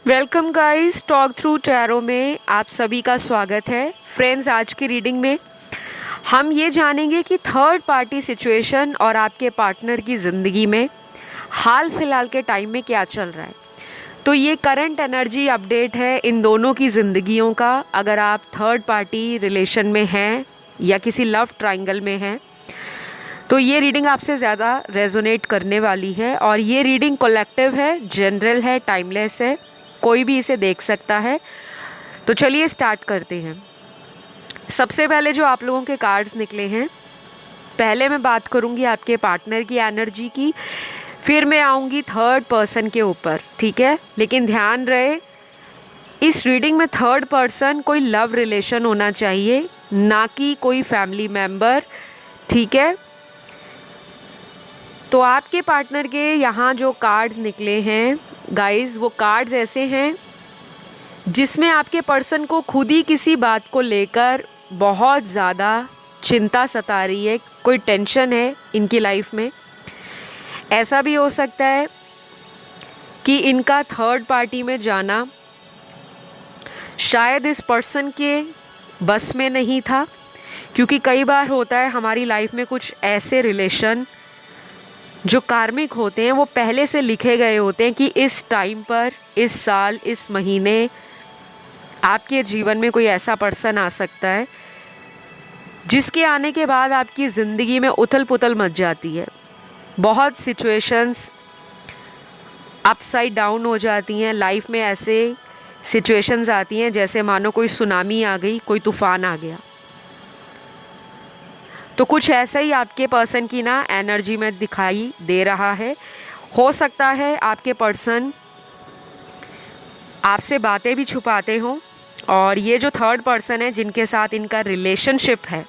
Welcome guys, talk through tarot में आप सभी का स्वागत है। फ्रेंड्स, आज की रीडिंग में हम ये जानेंगे कि थर्ड पार्टी सिचुएशन और आपके पार्टनर की ज़िंदगी में हाल फिलहाल के टाइम में क्या चल रहा है। तो ये करंट एनर्जी अपडेट है इन दोनों की ज़िंदगियों का। अगर आप थर्ड पार्टी रिलेशन में हैं या किसी लव ट्रायंगल में हैं तो ये रीडिंग आपसे ज़्यादा रेजोनेट करने वाली है। और ये रीडिंग कलेक्टिव है, जनरल है, टाइमलेस है, कोई भी इसे देख सकता है। तो चलिए स्टार्ट करते हैं। सबसे पहले जो आप लोगों के कार्ड्स निकले हैं, पहले मैं बात करूंगी आपके पार्टनर की एनर्जी की, फिर मैं आऊंगी थर्ड पर्सन के ऊपर, ठीक है। लेकिन ध्यान रहे, इस रीडिंग में थर्ड पर्सन कोई लव रिलेशन होना चाहिए, ना कि कोई फैमिली मेम्बर, ठीक है। तो आपके पार्टनर के यहाँ जो कार्ड्स निकले हैं गाइस, वो कार्ड्स ऐसे हैं जिसमें आपके पर्सन को खुद ही किसी बात को लेकर बहुत ज़्यादा चिंता सता रही है, कोई टेंशन है इनकी लाइफ में। ऐसा भी हो सकता है कि इनका थर्ड पार्टी में जाना शायद इस पर्सन के बस में नहीं था, क्योंकि कई बार होता है हमारी लाइफ में कुछ ऐसे रिलेशन जो कार्मिक होते हैं, वो पहले से लिखे गए होते हैं कि इस टाइम पर, इस साल, इस महीने आपके जीवन में कोई ऐसा पर्सन आ सकता है जिसके आने के बाद आपकी ज़िंदगी में उथल पुथल मच जाती है। बहुत सिचुएशंस अपसाइड डाउन हो जाती हैं लाइफ में। ऐसे सिचुएशंस आती हैं जैसे मानो कोई सुनामी आ गई, कोई तूफ़ान आ गया। तो कुछ ऐसा ही आपके पर्सन की ना एनर्जी में दिखाई दे रहा है। हो सकता है आपके पर्सन आपसे बातें भी छुपाते हों, और ये जो थर्ड पर्सन है जिनके साथ इनका रिलेशनशिप है,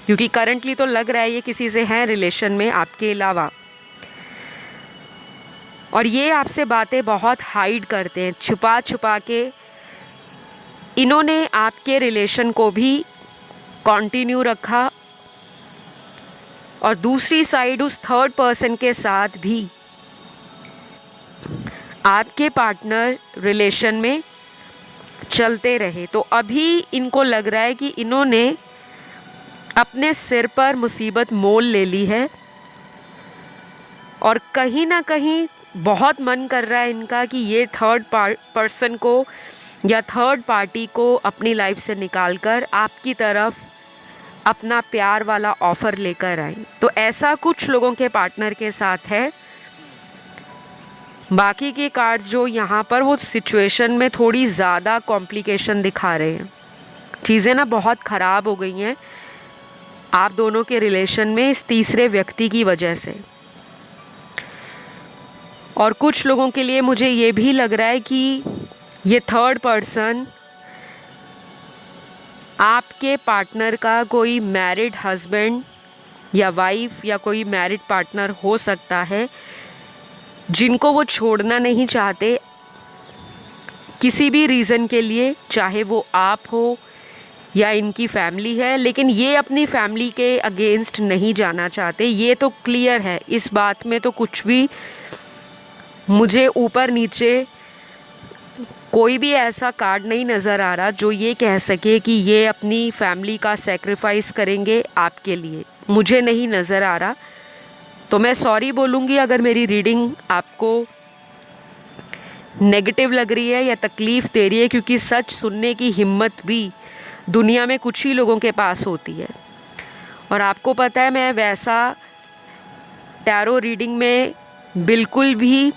क्योंकि करंटली तो लग रहा है ये किसी से हैं रिलेशन में आपके अलावा, और ये आपसे बातें बहुत हाइड करते हैं, छुपा छुपा के। इन्होंने आपके रिलेशन को भी कंटिन्यू रखा, और दूसरी साइड उस थर्ड पर्सन के साथ भी आपके पार्टनर रिलेशन में चलते रहे। तो अभी इनको लग रहा है कि इन्होंने अपने सिर पर मुसीबत मोल ले ली है, और कहीं ना कहीं बहुत मन कर रहा है इनका कि ये थर्ड पर्सन को या थर्ड पार्टी को अपनी लाइफ से निकालकर आपकी तरफ अपना प्यार वाला ऑफ़र लेकर आए। तो ऐसा कुछ लोगों के पार्टनर के साथ है। बाकी के कार्ड्स जो यहाँ पर, वो सिचुएशन में थोड़ी ज़्यादा कॉम्प्लिकेशन दिखा रहे हैं। चीज़ें ना बहुत ख़राब हो गई हैं आप दोनों के रिलेशन में इस तीसरे व्यक्ति की वजह से। और कुछ लोगों के लिए मुझे ये भी लग रहा है कि ये थर्ड पर्सन आपके पार्टनर का कोई मैरिड हस्बैंड या वाइफ या कोई मैरिड पार्टनर हो सकता है, जिनको वो छोड़ना नहीं चाहते किसी भी रीज़न के लिए, चाहे वो आप हो या इनकी फैमिली है। लेकिन ये अपनी फैमिली के अगेंस्ट नहीं जाना चाहते, ये तो क्लियर है। इस बात में तो कुछ भी मुझे ऊपर नीचे कोई भी ऐसा कार्ड नहीं नज़र आ रहा जो ये कह सके कि ये अपनी फैमिली का सेक्रीफाइस करेंगे आपके लिए। मुझे नहीं नज़र आ रहा। तो मैं सॉरी बोलूँगी अगर मेरी रीडिंग आपको नेगेटिव लग रही है या तकलीफ़ दे रही है, क्योंकि सच सुनने की हिम्मत भी दुनिया में कुछ ही लोगों के पास होती है। और आपको पता है, मैं वैसा टैरो रीडिंग में बिल्कुल भी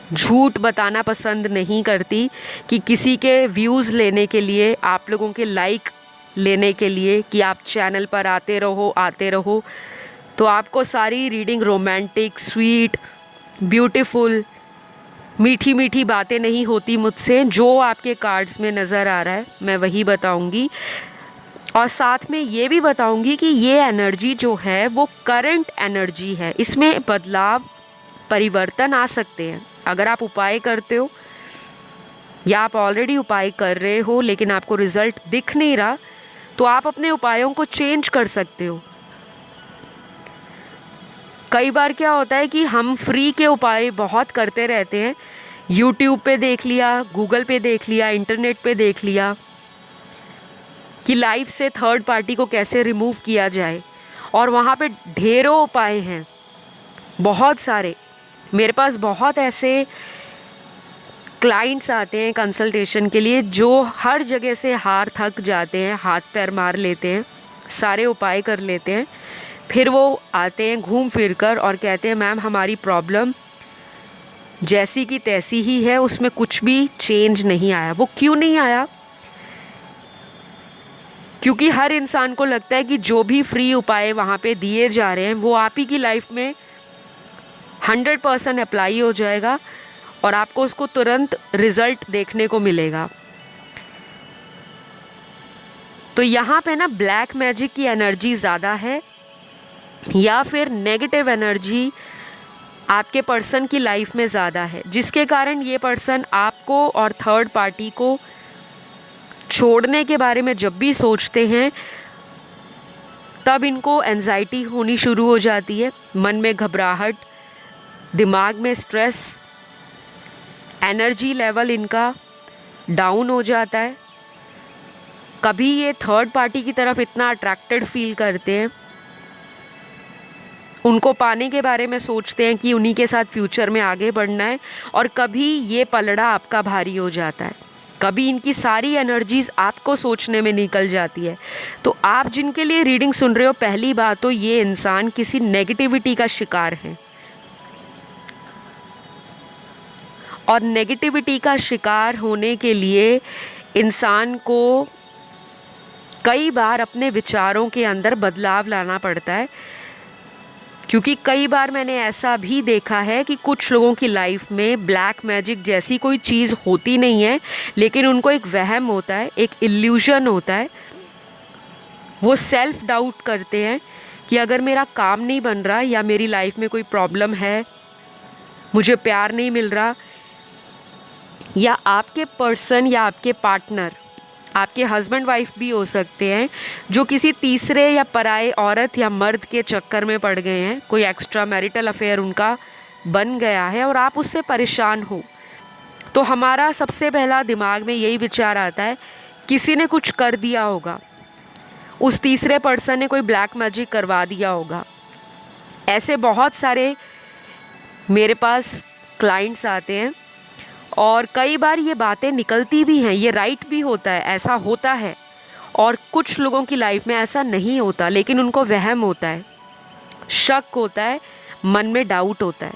झूठ बताना पसंद नहीं करती कि किसी के व्यूज़ लेने के लिए, आप लोगों के लाइक लेने के लिए कि आप चैनल पर आते रहो, तो आपको सारी रीडिंग रोमांटिक, स्वीट, ब्यूटीफुल, मीठी मीठी बातें नहीं होती मुझसे। जो आपके कार्ड्स में नज़र आ रहा है मैं वही बताऊंगी, और साथ में ये भी बताऊंगी कि ये एनर्जी जो है वो करंट एनर्जी है, इसमें बदलाव, परिवर्तन आ सकते हैं। अगर आप उपाय करते हो या आप ऑलरेडी उपाय कर रहे हो लेकिन आपको रिज़ल्ट दिख नहीं रहा, तो आप अपने उपायों को चेंज कर सकते हो। कई बार क्या होता है कि हम फ्री के उपाय बहुत करते रहते हैं यूट्यूब पे देख लिया, गूगल पे देख लिया, इंटरनेट पे देख लिया कि लाइफ से थर्ड पार्टी को कैसे रिमूव किया जाए, और वहाँ पे ढेरों उपाय हैं, बहुत सारे। मेरे पास बहुत ऐसे क्लाइंट्स आते हैं कंसल्टेशन के लिए जो हर जगह से हार थक जाते हैं, हाथ पैर मार लेते हैं, सारे उपाय कर लेते हैं, फिर वो आते हैं घूम फिर कर और कहते हैं मैम हमारी प्रॉब्लम जैसी की तैसी ही है, उसमें कुछ भी चेंज नहीं आया। वो क्यों नहीं आया? क्योंकि हर इंसान को लगता है कि जो भी फ्री उपाय वहाँ पे दिए जा रहे हैं वो आप ही की लाइफ में 100% अप्लाई हो जाएगा और आपको उसको तुरंत रिज़ल्ट देखने को मिलेगा। तो यहाँ पे ना ब्लैक मैजिक की एनर्जी ज़्यादा है, या फिर नेगेटिव एनर्जी आपके पर्सन की लाइफ में ज़्यादा है, जिसके कारण ये पर्सन आपको और थर्ड पार्टी को छोड़ने के बारे में जब भी सोचते हैं तब इनको एंजाइटी होनी शुरू हो जाती है, मन में घबराहट, दिमाग में स्ट्रेस, एनर्जी लेवल इनका डाउन हो जाता है। कभी ये थर्ड पार्टी की तरफ इतना अट्रैक्टेड फील करते हैं, उनको पाने के बारे में सोचते हैं कि उन्हीं के साथ फ्यूचर में आगे बढ़ना है, और कभी ये पलड़ा आपका भारी हो जाता है, कभी इनकी सारी एनर्जीज़ आपको सोचने में निकल जाती है। तो आप जिनके लिए रीडिंग सुन रहे हो, पहली बात तो ये इंसान किसी नेगेटिविटी का शिकार है, और नेगेटिविटी का शिकार होने के लिए इंसान को कई बार अपने विचारों के अंदर बदलाव लाना पड़ता है। क्योंकि कई बार मैंने ऐसा भी देखा है कि कुछ लोगों की लाइफ में ब्लैक मैजिक जैसी कोई चीज़ होती नहीं है, लेकिन उनको एक वहम होता है, एक इल्यूजन होता है। वो सेल्फ डाउट करते हैं कि अगर मेरा काम नहीं बन रहा, या मेरी लाइफ में कोई प्रॉब्लम है, मुझे प्यार नहीं मिल रहा, या आपके पर्सन या आपके पार्टनर, आपके हस्बैंड वाइफ भी हो सकते हैं, जो किसी तीसरे या पराये औरत या मर्द के चक्कर में पड़ गए हैं, कोई एक्स्ट्रा मैरिटल अफेयर उनका बन गया है और आप उससे परेशान हो, तो हमारा सबसे पहला दिमाग में यही विचार आता है किसी ने कुछ कर दिया होगा, उस तीसरे पर्सन ने कोई ब्लैक मैजिक करवा दिया होगा। ऐसे बहुत सारे मेरे पास क्लाइंट्स आते हैं, और कई बार ये बातें निकलती भी हैं, ये राइट भी होता है, ऐसा होता है। और कुछ लोगों की लाइफ में ऐसा नहीं होता, लेकिन उनको वहम होता है, शक होता है, मन में डाउट होता है।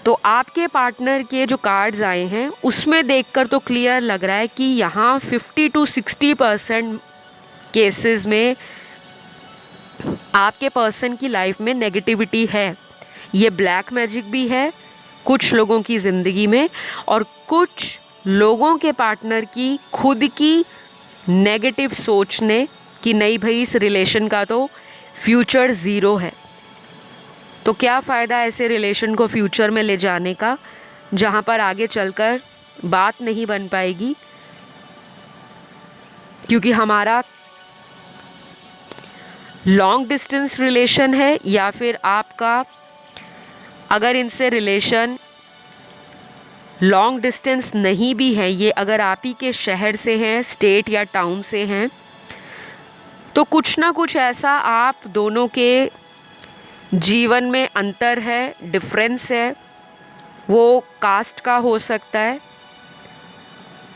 तो आपके पार्टनर के जो कार्ड्स आए हैं उसमें देखकर तो क्लियर लग रहा है कि यहाँ 50 to 60% केसेस में आपके पर्सन की लाइफ में नेगेटिविटी है। ये ब्लैक मैजिक भी है कुछ लोगों की ज़िंदगी में, और कुछ लोगों के पार्टनर की खुद की नेगेटिव सोचने कि नहीं भाई इस रिलेशन का तो फ्यूचर ज़ीरो है। तो क्या फ़ायदा ऐसे रिलेशन को फ्यूचर में ले जाने का जहाँ पर आगे चलकर बात नहीं बन पाएगी, क्योंकि हमारा लॉन्ग डिस्टेंस रिलेशन है, या फिर आपका अगर इनसे रिलेशन लॉन्ग डिस्टेंस नहीं भी है, ये अगर आप ही के शहर से हैं, स्टेट या टाउन से हैं, तो कुछ ना कुछ ऐसा आप दोनों के जीवन में अंतर है, डिफरेंस है। वो कास्ट का हो सकता है,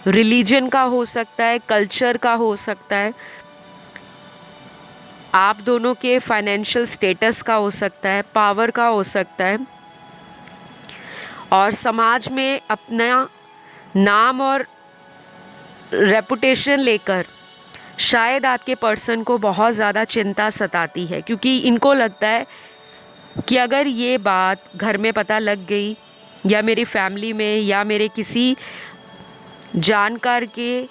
रिलीजन का हो सकता है, कल्चर का हो सकता है, आप दोनों के फाइनेंशियल स्टेटस का हो सकता है, पावर का हो सकता है, और समाज में अपना नाम और रेपुटेशन लेकर शायद आपके पर्सन को बहुत ज़्यादा चिंता सताती है, क्योंकि इनको लगता है कि अगर ये बात घर में पता लग गई, या मेरी फैमिली में, या मेरे किसी जानकार के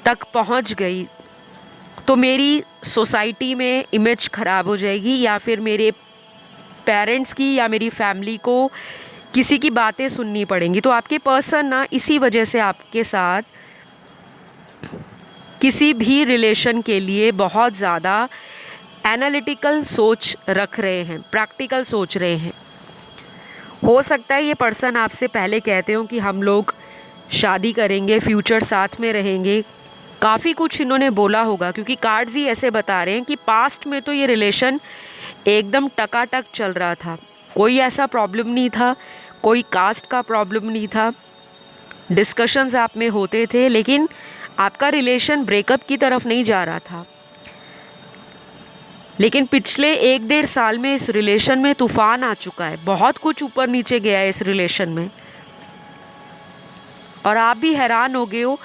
तक पहुंच गई, तो मेरी सोसाइटी में इमेज ख़राब हो जाएगी, या फिर मेरे पेरेंट्स की या मेरी फैमिली को किसी की बातें सुननी पड़ेंगी। तो आपके पर्सन ना इसी वजह से आपके साथ किसी भी रिलेशन के लिए बहुत ज़्यादा एनालिटिकल सोच रख रहे हैं, प्रैक्टिकल सोच रहे हैं। हो सकता है ये पर्सन आपसे पहले कहते हो कि हम लोग शादी करेंगे, फ्यूचर साथ में रहेंगे, काफ़ी कुछ इन्होंने बोला होगा, क्योंकि कार्ड्स ही ऐसे बता रहे हैं कि पास्ट में तो ये रिलेशन एकदम टकाटक चल रहा था, कोई ऐसा प्रॉब्लम नहीं था, कोई कास्ट का प्रॉब्लम नहीं था, डिस्कशंस आप में होते थे, लेकिन आपका रिलेशन ब्रेकअप की तरफ नहीं जा रहा था। लेकिन पिछले 1-1.5 साल में इस रिलेशन में तूफान आ चुका है, बहुत कुछ ऊपर नीचे गया है इस रिलेशन में, और आप भी हैरान हो गए हो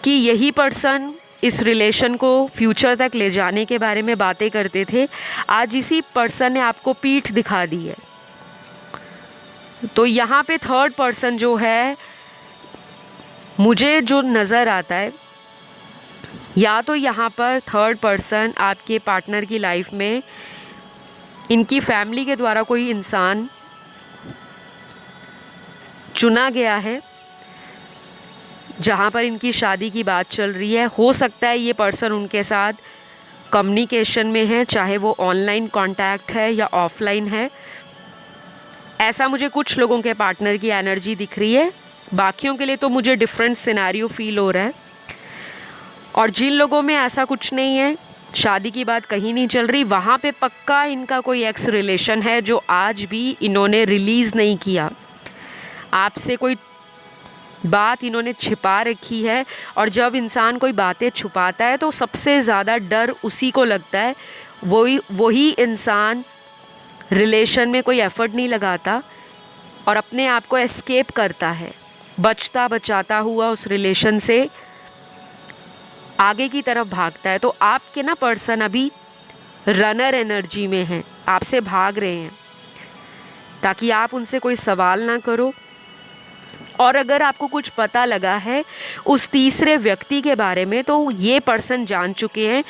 कि यही पर्सन इस रिलेशन को फ्यूचर तक ले जाने के बारे में बातें करते थे, आज इसी पर्सन ने आपको पीठ दिखा दी है। तो यहाँ पे थर्ड पर्सन जो है, मुझे जो नज़र आता है, या तो यहाँ पर थर्ड पर्सन आपके पार्टनर की लाइफ में इनकी फैमिली के द्वारा कोई इंसान चुना गया है जहाँ पर इनकी शादी की बात चल रही है। हो सकता है ये पर्सन उनके साथ कम्युनिकेशन में है, चाहे वो ऑनलाइन कांटेक्ट है या ऑफलाइन है। ऐसा मुझे कुछ लोगों के पार्टनर की एनर्जी दिख रही है, बाकियों के लिए तो मुझे डिफरेंट सिनेरियो फील हो रहा है। और जिन लोगों में ऐसा कुछ नहीं है, शादी की बात कहीं नहीं चल रही, वहाँ पे पक्का इनका कोई एक्स रिलेशन है जो आज भी इन्होंने रिलीज़ नहीं किया। आपसे कोई बात इन्होंने छिपा रखी है, और जब इंसान कोई बातें छुपाता है तो सबसे ज़्यादा डर उसी को लगता है। वही इंसान रिलेशन में कोई एफ़र्ट नहीं लगाता और अपने आप को एस्केप करता है, बचता बचाता हुआ उस रिलेशन से आगे की तरफ भागता है। तो आपके ना पर्सन अभी रनर एनर्जी में हैं, आपसे भाग रहे हैं ताकि आप उनसे कोई सवाल ना करो। और अगर आपको कुछ पता लगा है उस तीसरे व्यक्ति के बारे में, तो ये पर्सन जान चुके हैं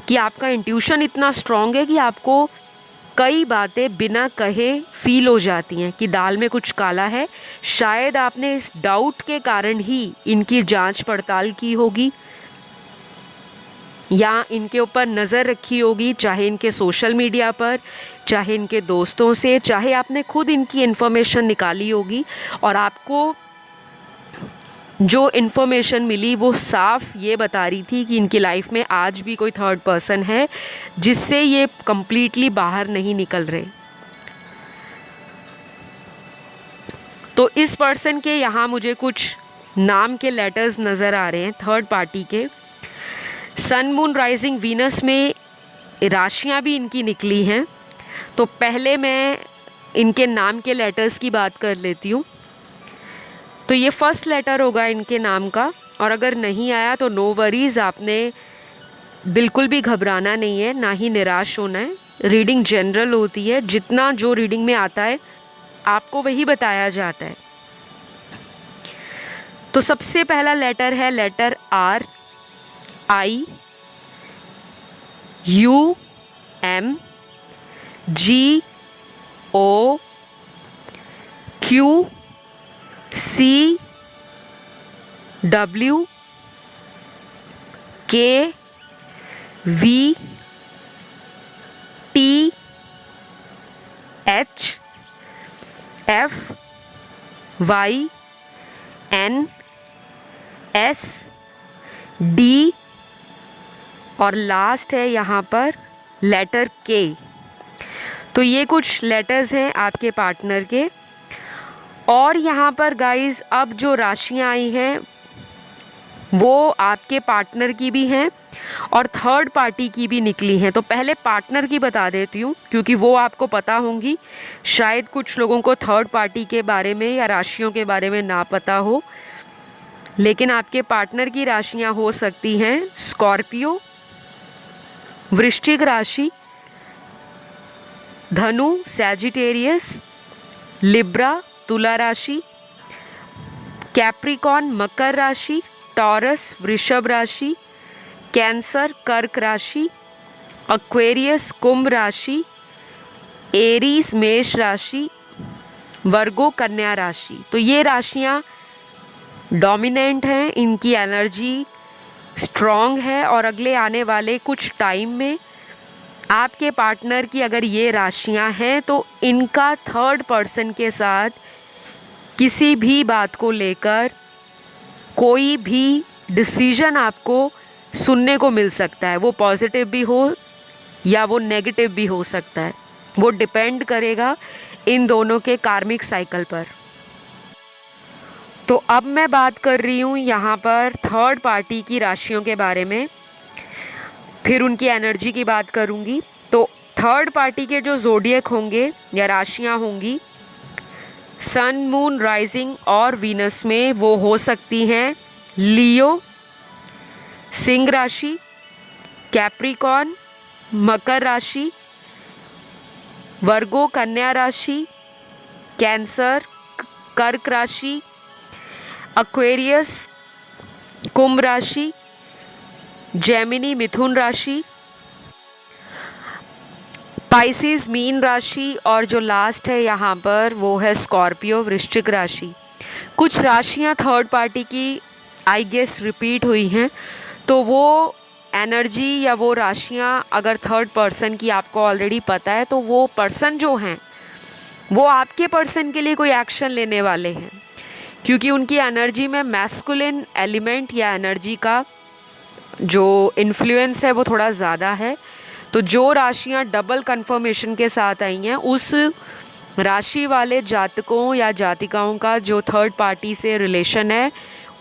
कि आपका इंट्यूशन इतना स्ट्रॉन्ग है कि आपको कई बातें बिना कहे फील हो जाती हैं कि दाल में कुछ काला है। शायद आपने इस डाउट के कारण ही इनकी जांच पड़ताल की होगी या इनके ऊपर नज़र रखी होगी, चाहे इनके सोशल मीडिया पर, चाहे इनके दोस्तों से, चाहे आपने खुद इनकी इन्फॉर्मेशन निकाली होगी। और आपको जो इन्फॉर्मेशन मिली वो साफ ये बता रही थी कि इनकी लाइफ में आज भी कोई थर्ड पर्सन है जिससे ये कंप्लीटली बाहर नहीं निकल रहे। तो इस पर्सन के यहाँ मुझे कुछ नाम के लेटर्स नज़र आ रहे हैं थर्ड पार्टी के। सन, मून, राइजिंग, वीनस में राशियाँ भी इनकी निकली हैं। तो पहले मैं इनके नाम के लेटर्स की बात कर लेती हूँ। तो ये फर्स्ट लेटर होगा इनके नाम का, और अगर नहीं आया तो नो वरीज़, आपने बिल्कुल भी घबराना नहीं है, ना ही निराश होना है। रीडिंग जनरल होती है, जितना जो रीडिंग में आता है आपको वही बताया जाता है। तो सबसे पहला लेटर है letter R, I, U, M, G, O, Q, C, W, K, V, T, H, F, Y, N, S, D, और लास्ट है यहाँ पर लेटर K। तो ये कुछ लेटर्स हैं आपके पार्टनर के। और यहाँ पर गाइस अब जो राशियाँ आई हैं वो आपके पार्टनर की भी हैं और थर्ड पार्टी की भी निकली हैं। तो पहले पार्टनर की बता देती हूँ क्योंकि वो आपको पता होंगी। शायद कुछ लोगों को थर्ड पार्टी के बारे में या राशियों के बारे में ना पता हो, लेकिन आपके पार्टनर की राशियाँ हो सकती हैं स्कॉर्पियो, वृश्चिक राशि, धनु, सैजिटेरियस, लिब्रा, तुला राशि, कैप्रिकॉन, मकर राशि, टॉरस, वृषभ राशि, कैंसर, कर्क राशि, एक्वेरियस, कुंभ राशि, एरीज, मेष राशि, वर्गो, कन्या राशि। तो ये राशियाँ डोमिनेंट हैं, इनकी एनर्जी स्ट्रॉन्ग है और अगले आने वाले कुछ टाइम में आपके पार्टनर की अगर ये राशियां हैं तो इनका थर्ड पर्सन के साथ किसी भी बात को लेकर कोई भी डिसीजन आपको सुनने को मिल सकता है। वो पॉजिटिव भी हो या वो नेगेटिव भी हो सकता है। वो डिपेंड करेगा इन दोनों के कार्मिक साइकिल पर। तो अब मैं बात कर रही हूँ यहाँ पर थर्ड पार्टी की राशियों के बारे में, फिर उनकी एनर्जी की बात करूँगी। तो थर्ड पार्टी के जो ज़ोडिएक होंगे या राशियाँ होंगी सन, मून, राइजिंग और वीनस में, वो हो सकती हैं लियो, सिंह राशि, कैप्रिकॉर्न, मकर राशि, वर्गो कन्या राशि, कैंसर कर्क राशि, एक्वेरियस कुंभ राशि, जेमिनी मिथुन राशि, पाइसिस मीन राशि और जो लास्ट है यहाँ पर वो है स्कॉर्पियो वृश्चिक राशि। कुछ राशियाँ थर्ड पार्टी की आई गेस रिपीट हुई हैं, तो वो एनर्जी या वो राशियाँ अगर थर्ड पर्सन की आपको ऑलरेडी पता है तो वो पर्सन जो हैं वो आपके पर्सन के लिए कोई एक्शन लेने वाले हैं, क्योंकि उनकी एनर्जी में मैस्कुलिन एलिमेंट या एनर्जी का जो इन्फ्लुएंस है वो थोड़ा ज़्यादा है। तो जो राशियाँ डबल कंफर्मेशन के साथ आई हैं उस राशि वाले जातकों या जातिकाओं का जो थर्ड पार्टी से रिलेशन है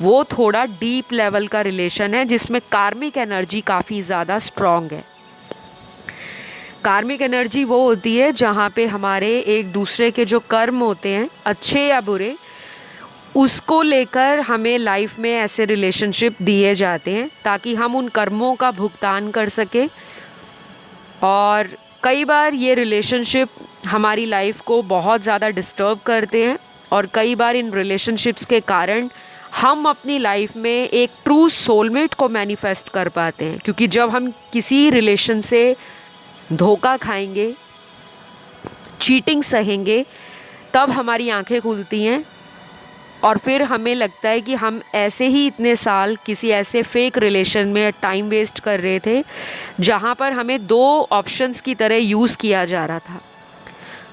वो थोड़ा डीप लेवल का रिलेशन है, जिसमें कार्मिक एनर्जी काफ़ी ज़्यादा स्ट्रॉन्ग है। कार्मिक एनर्जी वो होती है जहाँ पे हमारे एक दूसरे के जो कर्म होते हैं अच्छे या बुरे, उसको लेकर हमें लाइफ में ऐसे रिलेशनशिप दिए जाते हैं ताकि हम उन कर्मों का भुगतान कर सकें। और कई बार ये रिलेशनशिप हमारी लाइफ को बहुत ज़्यादा डिस्टर्ब करते हैं और कई बार इन रिलेशनशिप्स के कारण हम अपनी लाइफ में एक ट्रू सोलमेट को मैनिफेस्ट कर पाते हैं, क्योंकि जब हम किसी रिलेशन से धोखा खाएंगे, चीटिंग सहेंगे, तब हमारी आंखें खुलती हैं और फिर हमें लगता है कि हम ऐसे ही इतने साल किसी ऐसे फेक रिलेशन में टाइम वेस्ट कर रहे थे जहाँ पर हमें दो ऑप्शंस की तरह यूज़ किया जा रहा था।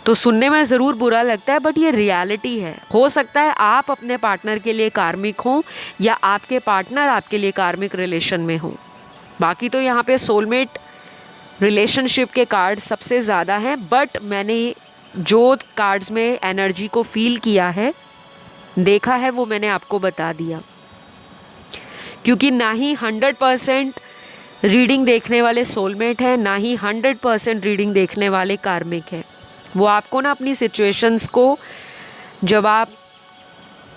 तो सुनने में ज़रूर बुरा लगता है बट ये रियलिटी है। हो सकता है आप अपने पार्टनर के लिए कार्मिक हों या आपके पार्टनर आपके लिए कार्मिक रिलेशन में हों। बाकी तो यहाँ पे सोलमेट रिलेशनशिप के कार्ड सबसे ज़्यादा हैं, बट मैंने जो कार्ड्स में एनर्जी को फील किया है, देखा है, वो मैंने आपको बता दिया। क्योंकि ना ही 100% रीडिंग देखने वाले सोलमेट है, ना ही 100% रीडिंग देखने वाले कार्मिक है। वो आपको ना अपनी सिचुएशंस को जब आप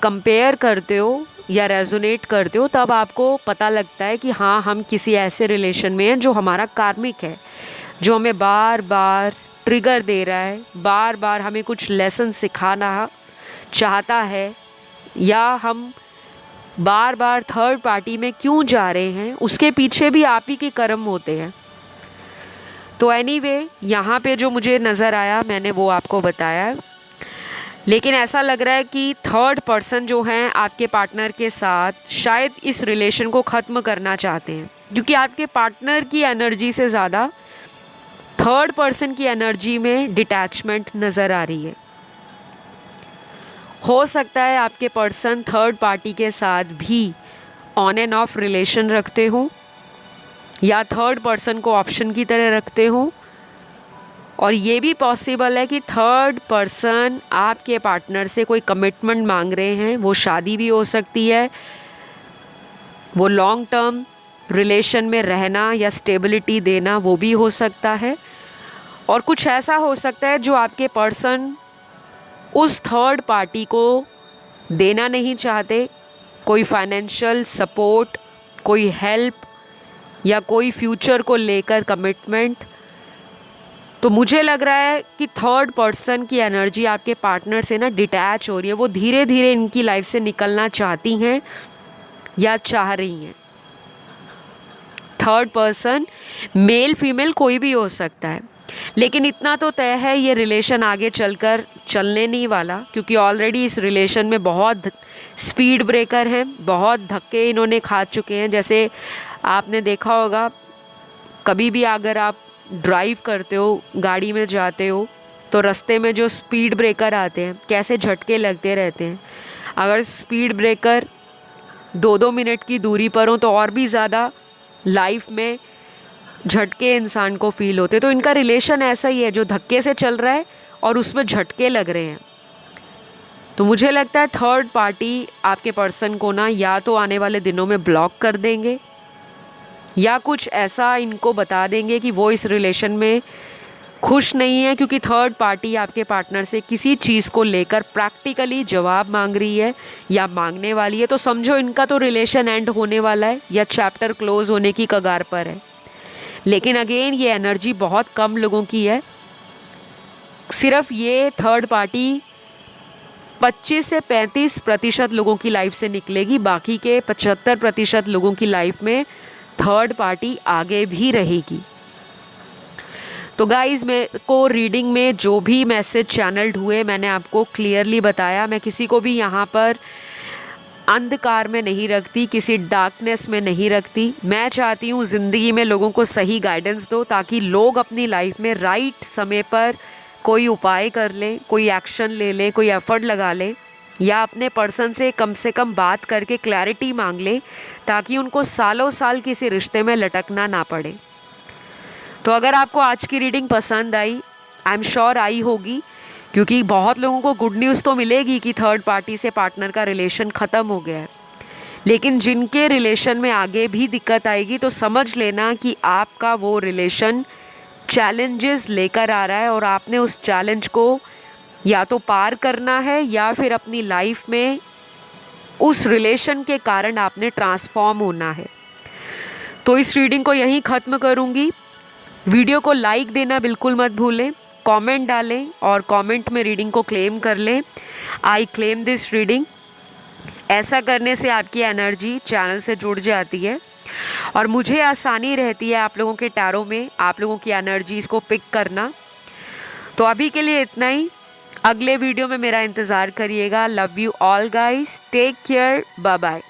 कंपेयर करते हो या रेजोनेट करते हो तब आपको पता लगता है कि हाँ, हम किसी ऐसे रिलेशन में हैं जो हमारा कार्मिक है, जो हमें बार बार ट्रिगर दे रहा है, बार बार हमें कुछ लेसन सिखाना चाहता है, या हम बार बार थर्ड पार्टी में क्यों जा रहे हैं उसके पीछे भी आप ही के कर्म होते हैं। तो एनीवे, यहाँ पे जो मुझे नज़र आया मैंने वो आपको बताया। लेकिन ऐसा लग रहा है कि थर्ड पर्सन जो हैं आपके पार्टनर के साथ शायद इस रिलेशन को ख़त्म करना चाहते हैं, क्योंकि आपके पार्टनर की एनर्जी से ज़्यादा थर्ड पर्सन की एनर्जी में डिटैचमेंट नज़र आ रही है। हो सकता है आपके पर्सन थर्ड पार्टी के साथ भी ऑन एंड ऑफ रिलेशन रखते हों या थर्ड पर्सन को ऑप्शन की तरह रखते हों, और ये भी पॉसिबल है कि थर्ड पर्सन आपके पार्टनर से कोई कमिटमेंट मांग रहे हैं। वो शादी भी हो सकती है, वो लॉन्ग टर्म रिलेशन में रहना या स्टेबिलिटी देना वो भी हो सकता है, और कुछ ऐसा हो सकता है जो आपके पर्सन उस थर्ड पार्टी को देना नहीं चाहते, कोई फाइनेंशियल सपोर्ट, कोई हेल्प या कोई फ्यूचर को लेकर कमिटमेंट। तो मुझे लग रहा है कि थर्ड पर्सन की एनर्जी आपके पार्टनर से ना डिटैच हो रही है। वो धीरे धीरे इनकी लाइफ से निकलना चाहती हैं या चाह रही हैं। थर्ड पर्सन मेल फीमेल कोई भी हो सकता है, लेकिन इतना तो तय है ये रिलेशन आगे चलकर चलने नहीं वाला, क्योंकि ऑलरेडी इस रिलेशन में बहुत स्पीड ब्रेकर हैं, बहुत धक्के इन्होंने खा चुके हैं। जैसे आपने देखा होगा, कभी भी अगर आप ड्राइव करते हो, गाड़ी में जाते हो, तो रास्ते में जो स्पीड ब्रेकर आते हैं कैसे झटके लगते रहते हैं। अगर स्पीड ब्रेकर 2-2 मिनट की दूरी पर हो तो और भी ज़्यादा लाइफ में झटके इंसान को फील होते। तो इनका रिलेशन ऐसा ही है, जो धक्के से चल रहा है और उसमें झटके लग रहे हैं। तो मुझे लगता है थर्ड पार्टी आपके पर्सन को ना या तो आने वाले दिनों में ब्लॉक कर देंगे या कुछ ऐसा इनको बता देंगे कि वो इस रिलेशन में खुश नहीं है, क्योंकि थर्ड पार्टी आपके पार्टनर से किसी चीज़ को लेकर प्रैक्टिकली जवाब मांग रही है या मांगने वाली है। तो समझो इनका तो रिलेशन एंड होने वाला है या चैप्टर क्लोज होने की कगार पर है। लेकिन अगेन ये एनर्जी बहुत कम लोगों की है। सिर्फ ये थर्ड पार्टी 25 से 35% लोगों की लाइफ से निकलेगी, बाकी के 75% लोगों की लाइफ में थर्ड पार्टी आगे भी रहेगी। तो गाइज़, मेरे को रीडिंग में जो भी मैसेज चैनल्ड हुए मैंने आपको क्लियरली बताया। मैं किसी को भी यहाँ पर अंधकार में नहीं रखती, किसी डार्कनेस में नहीं रखती। मैं चाहती हूँ ज़िंदगी में लोगों को सही गाइडेंस दो, ताकि लोग अपनी लाइफ में राइट समय पर कोई उपाय कर लें, कोई एक्शन ले लें, कोई एफर्ट लगा लें, या अपने पर्सन से कम बात करके क्लैरिटी मांग लें, ताकि उनको सालों साल किसी रिश्ते में लटकना ना पड़े। तो अगर आपको आज की रीडिंग पसंद आई, आई एम श्योर आई होगी, क्योंकि बहुत लोगों को गुड न्यूज़ तो मिलेगी कि थर्ड पार्टी से पार्टनर का रिलेशन ख़त्म हो गया है। लेकिन जिनके रिलेशन में आगे भी दिक्कत आएगी, तो समझ लेना कि आपका वो रिलेशन चैलेंजेस लेकर आ रहा है और आपने उस चैलेंज को या तो पार करना है या फिर अपनी लाइफ में उस रिलेशन के कारण आपने ट्रांसफॉर्म होना है। तो इस रीडिंग को यहीं ख़त्म करूँगी। वीडियो को लाइक देना बिल्कुल मत भूलें, कमेंट डालें और कमेंट में रीडिंग को क्लेम कर लें, आई क्लेम दिस रीडिंग। ऐसा करने से आपकी एनर्जी चैनल से जुड़ जाती है और मुझे आसानी रहती है आप लोगों के टैरो में आप लोगों की एनर्जीज़ को पिक करना। तो अभी के लिए इतना ही, अगले वीडियो में मेरा इंतज़ार करिएगा। Love you all guys, take care, bye bye.